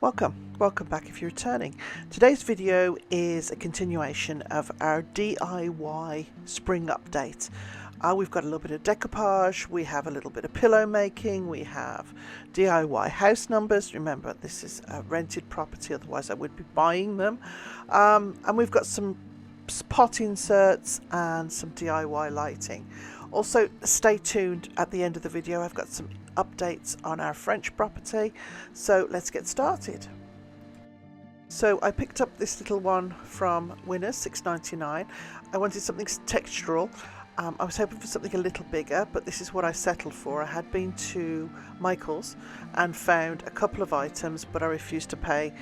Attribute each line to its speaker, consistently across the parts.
Speaker 1: Welcome back if you're returning. Today's video is a continuation of our DIY spring update. We've got a little bit of decoupage, we have a little bit of pillow making, we have DIY house numbers. Remember, this is a rented property, otherwise I would be buying them. And we've got some pot inserts and some DIY lighting. Also, stay tuned at the end of the video. I've got some updates on our French property, so let's get started. So I picked up this little one from Winners, $6.99. I wanted something textural. I was hoping for something a little bigger, but this is what I settled for. I had been to Michael's and found a couple of items, but I refused to pay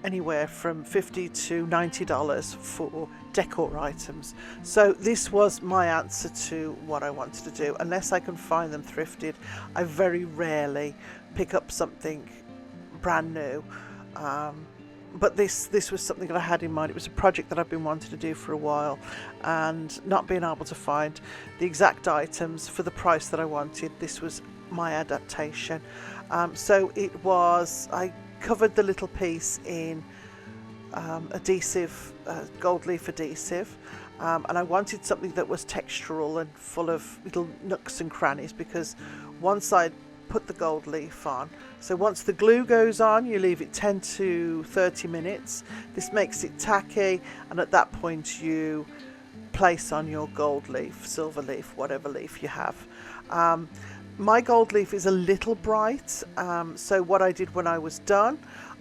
Speaker 1: anywhere from $50 to $90 for decor items. So this was my answer to what I wanted to do. Unless I can find them thrifted, I very rarely pick up something brand new. But this was something that I had in mind. It was a project that I've been wanting to do for a while, and not being able to find the exact items for the price that I wanted, this was my adaptation. So it was, I covered the little piece in adhesive, gold leaf adhesive, and I wanted something that was textural and full of little nooks and crannies, because once I'd put the gold leaf on, so once the glue goes on, you leave it 10 to 30 minutes. This makes it tacky, and at that point you place on your gold leaf, silver leaf, whatever leaf you have. My gold leaf is a little bright, so what I did when I was done,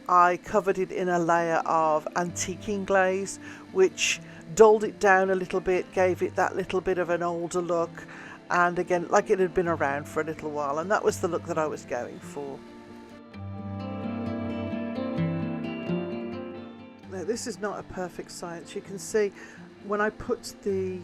Speaker 1: I covered it in a layer of antiquing glaze, which dulled it down a little bit, gave it that little bit of an older look, and again, like it had been around for a little while, and that was the look that I was going for. Now, this is not a perfect science. You can see when I put the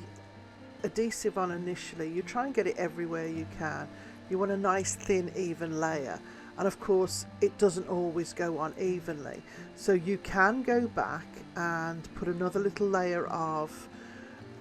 Speaker 1: adhesive on initially, you try and get it everywhere you can. You want a nice thin even layer, and of course it doesn't always go on evenly, so you can go back and put another little layer of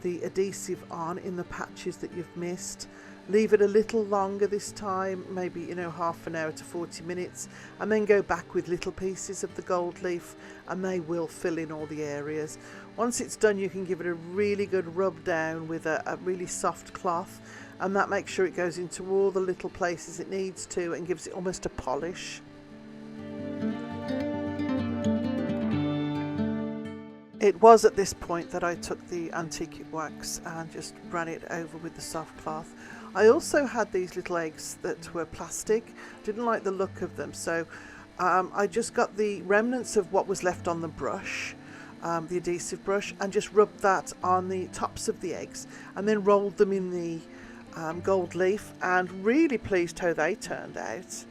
Speaker 1: the adhesive on in the patches that you've missed. Leave it a little longer this time, maybe half an hour to 40 minutes, and then go back with little pieces of the gold leaf, and they will fill in all the areas. Once it's done, you can give it a really good rub down with a really soft cloth, and that makes sure it goes into all the little places it needs to and gives it almost a polish. It was at this point that I took the antique wax and just ran it over with the soft cloth. I also had these little eggs that were plastic. Didn't like the look of them, so I just got the remnants of what was left on the brush, the adhesive brush, and just rubbed that on the tops of the eggs, and then rolled them in the gold leaf, and really pleased how they turned out.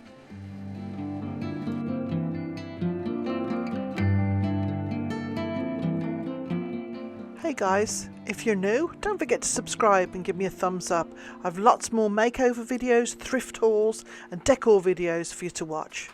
Speaker 1: Hey guys, if you're new, don't forget to subscribe and give me a thumbs up. I've lots more makeover videos, thrift hauls and decor videos for you to watch.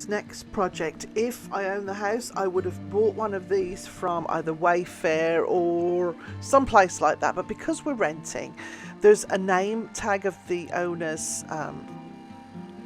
Speaker 1: Next project, if I own the house, I would have bought one of these from either Wayfair or someplace like that, but because we're renting, there's a name tag of the owner's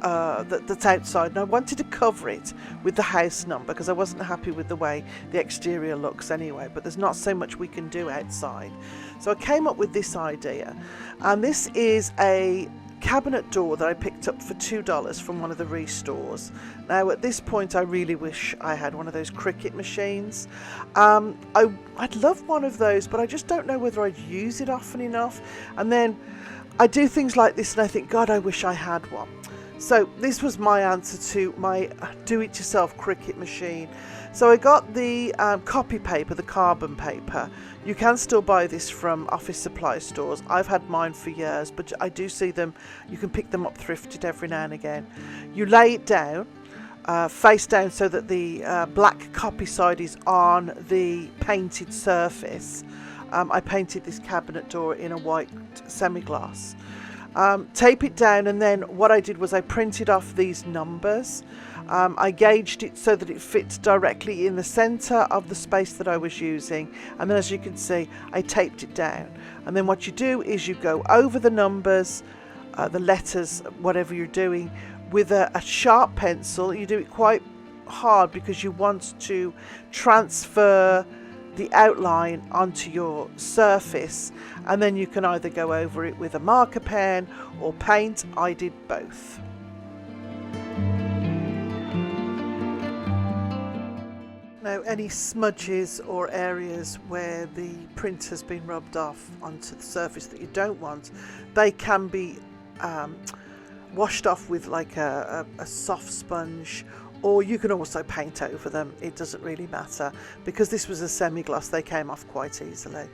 Speaker 1: that's outside, and I wanted to cover it with the house number because I wasn't happy with the way the exterior looks anyway, but there's not so much we can do outside. So I came up with this idea, and this is a cabinet door that I picked up for $2 from one of the restores. Now at this point I really wish I had one of those Cricut machines. I'd love one of those, but I just don't know whether I'd use it often enough, and then I do things like this and I think, God, I wish I had one. So this was my answer to my do-it-yourself Cricut machine. So I got the copy paper, the carbon paper. You can still buy this from office supply stores. I've had mine for years, but I do see them, you can pick them up thrifted every now and again. You lay it down, face down so that the black copy side is on the painted surface. I painted this cabinet door in a white semi-gloss. Tape it down, and then what I did was I printed off these numbers. I gauged it so that it fits directly in the center of the space that I was using, and then as you can see I taped it down. And then what you do is you go over the numbers, the letters, whatever you're doing, with a sharp pencil. You do it quite hard because you want to transfer the outline onto your surface, and then you can either go over it with a marker pen or paint. I did both. Now, any smudges or areas where the print has been rubbed off onto the surface that you don't want, they can be washed off with like a soft sponge, or you can also paint over them. It doesn't really matter. Because this was a semi-gloss, they came off quite easily.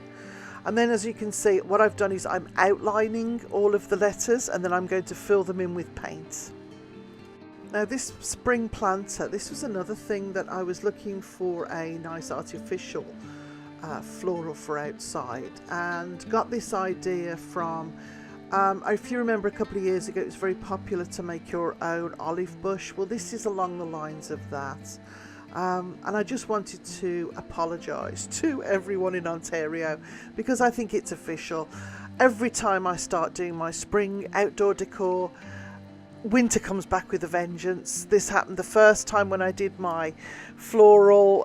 Speaker 1: And then as you can see, what I've done is I'm outlining all of the letters, and then I'm going to fill them in with paint. Now this spring planter, this was another thing that I was looking for, a nice artificial floral for outside, and got this idea from, if you remember a couple of years ago, it was very popular to make your own olive bush. Well, this is along the lines of that. And I just wanted to apologise to everyone in Ontario, because I think it's official. Every time I start doing my spring outdoor decor, winter comes back with a vengeance. This happened the first time when I did my floral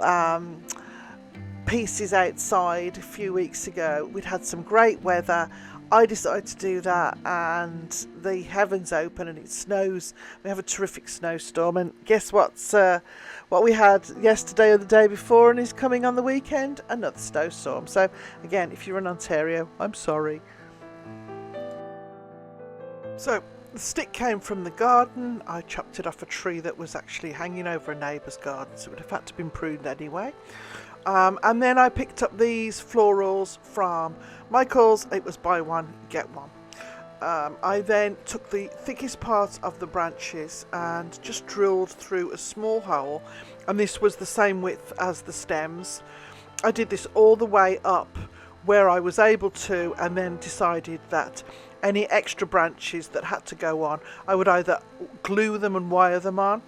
Speaker 1: pieces outside a few weeks ago. We'd had some great weather. I decided to do that, and the heavens open and it snows. We have a terrific snowstorm, and guess what we had yesterday or the day before, and is coming on the weekend? Another snowstorm. So again, if you're in Ontario, I'm sorry. So the stick came from the garden. I chopped it off a tree that was actually hanging over a neighbour's garden, so it would have had to been pruned anyway. And then I picked up these florals from Michael's. It was buy one, get one. I then took the thickest part of the branches and just drilled through a small hole, and this was the same width as the stems. I did this all the way up where I was able to, and then decided that any extra branches that had to go on, I would either glue them and wire them on,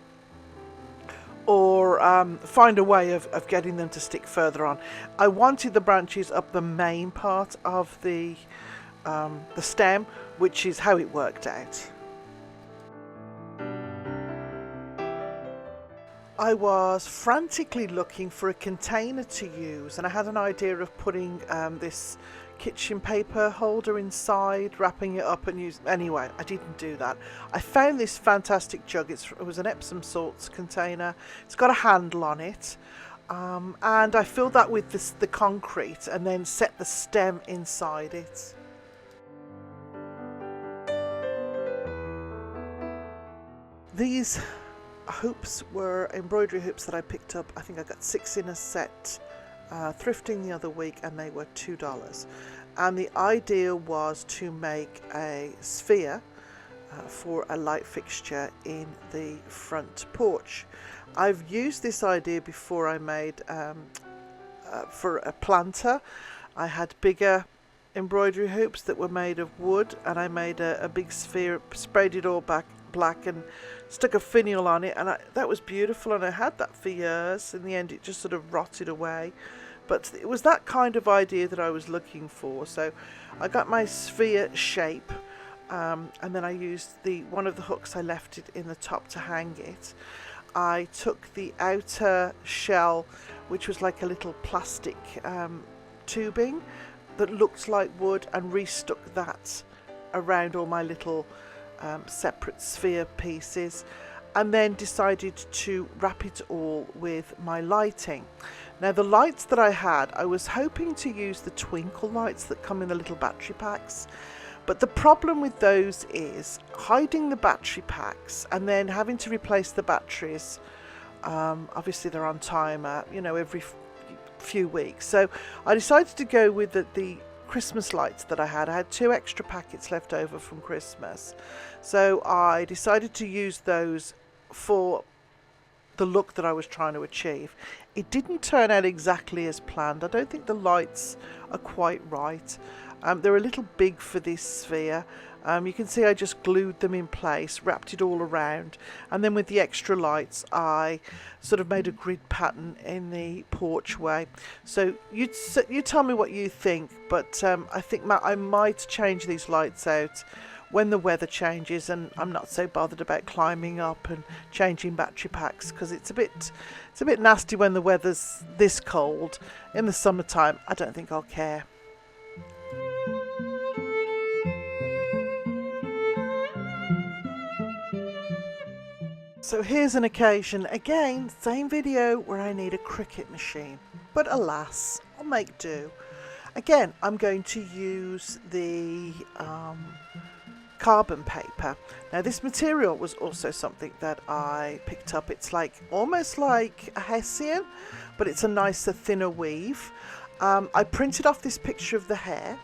Speaker 1: or find a way of getting them to stick further on. I wanted the branches up the main part of the stem, which is how it worked out. I was frantically looking for a container to use, and I had an idea of putting this kitchen paper holder inside, wrapping it up and use. Anyway, I didn't do that. I found this fantastic jug. It was an Epsom salts container. It's got a handle on it, and I filled that with the concrete and then set the stem inside it. These hoops were embroidery hoops that I picked up. I think I got 6 in a set, thrifting the other week, and they were $2. And the idea was to make a sphere for a light fixture in the front porch. I've used this idea before. I made for a planter. I had bigger embroidery hoops that were made of wood, and I made a big sphere, sprayed it all black and stuck a finial on it, and that was beautiful, and I had that for years. In the end it just sort of rotted away, but it was that kind of idea that I was looking for. So I got my sphere shape, and then I used one of the hooks, I left it in the top to hang it. I took the outer shell, which was like a little plastic tubing that looked like wood, and restuck that around all my little separate sphere pieces, and then decided to wrap it all with my lighting. Now the lights that I had, I was hoping to use the twinkle lights that come in the little battery packs, but the problem with those is hiding the battery packs and then having to replace the batteries. Obviously they're on timer, every few weeks, so I decided to go with the Christmas lights that I had. I had 2 extra packets left over from Christmas, so I decided to use those for the look that I was trying to achieve. It didn't turn out exactly as planned. I don't think the lights are quite right. They're a little big for this sphere. You can see I just glued them in place, wrapped it all around, and then with the extra lights I sort of made a grid pattern in the porch way. So you tell me what you think, but I think I might change these lights out when the weather changes and I'm not so bothered about climbing up and changing battery packs, because it's a bit nasty when the weather's this cold. In the summertime I don't think I'll care. So here's an occasion, again, same video, where I need a Cricut machine. But alas, I'll make do. Again, I'm going to use the carbon paper. Now this material was also something that I picked up. It's like almost like a Hessian, but it's a nicer, thinner weave. I printed off this picture of the hair,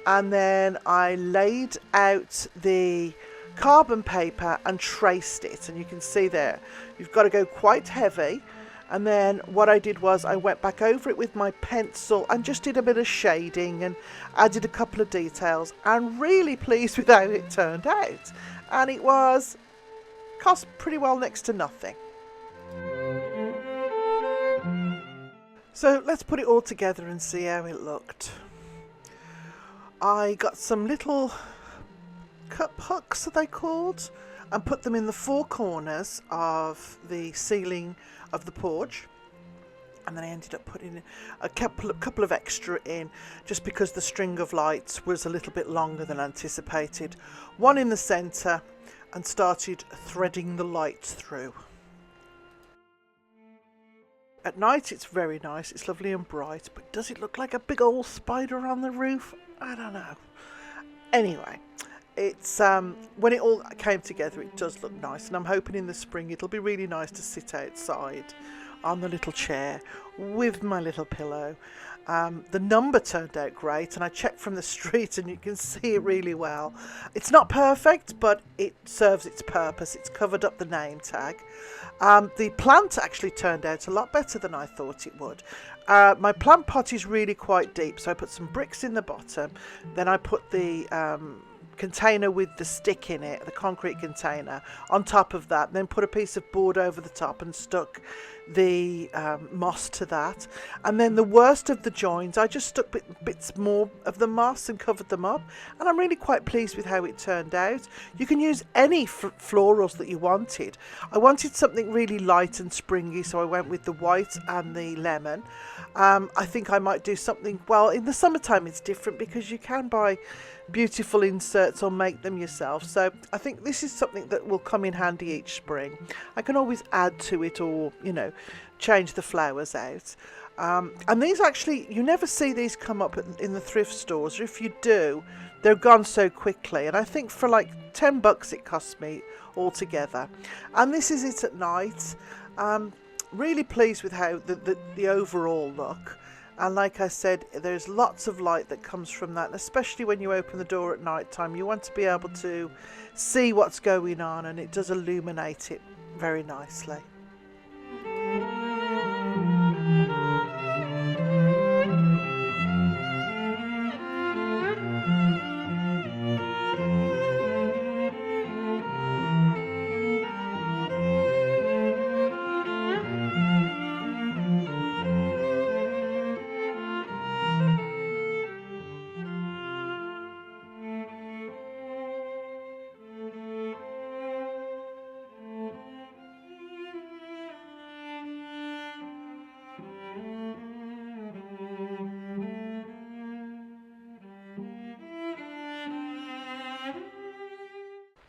Speaker 1: and then I laid out the carbon paper and traced it, and you can see there you've got to go quite heavy. And then what I did was I went back over it with my pencil and just did a bit of shading and added a couple of details, and really pleased with how it turned out. And it cost pretty well next to nothing. So let's put it all together and see how it looked. I got some little cup hooks, are they called, and put them in the four corners of the ceiling of the porch, and then I ended up putting a couple of extra in, just because the string of lights was a little bit longer than anticipated. One in the centre, and started threading the lights through. At night it's very nice, it's lovely and bright, but does it look like a big old spider on the roof? I don't know. Anyway, it's when it all came together, it does look nice, and I'm hoping in the spring it'll be really nice to sit outside on the little chair with my little pillow. The number turned out great, and I checked from the street and you can see it really well. It's not perfect, but it serves its purpose. It's covered up the name tag. The plant actually turned out a lot better than I thought it would. My plant pot is really quite deep, so I put some bricks in the bottom, then I put the container with the stick in it, the concrete container, on top of that, then put a piece of board over the top and stuck the moss to that. And then the worst of the joins, I just stuck bits more of the moss and covered them up, and I'm really quite pleased with how it turned out. You can use any florals that you wanted. I wanted something really light and springy, so I went with the white and the lemon. I think I might do something, well, in the summertime it's different because you can buy beautiful inserts or make them yourself, so I think this is something that will come in handy each spring. I can always add to it, or change the flowers out. And these actually, you never see these come up in the thrift stores, or if you do, they're gone so quickly, and I think for like $10 it cost me altogether. And this is it at night. Really pleased with how the overall look. And like I said, there's lots of light that comes from that, and especially when you open the door at night time, you want to be able to see what's going on, and it does illuminate it very nicely.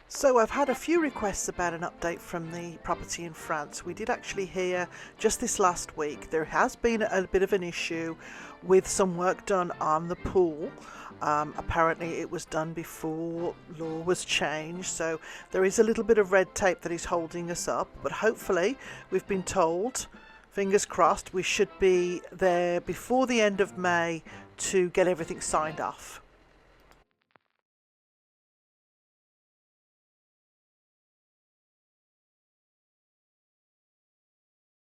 Speaker 1: So I've had a few requests about an update from the property in France. We did actually hear just this last week there has been a bit of an issue with some work done on the pool. Apparently it was done before law was changed, so there is a little bit of red tape that is holding us up, but hopefully, we've been told, fingers crossed, we should be there before the end of May to get everything signed off.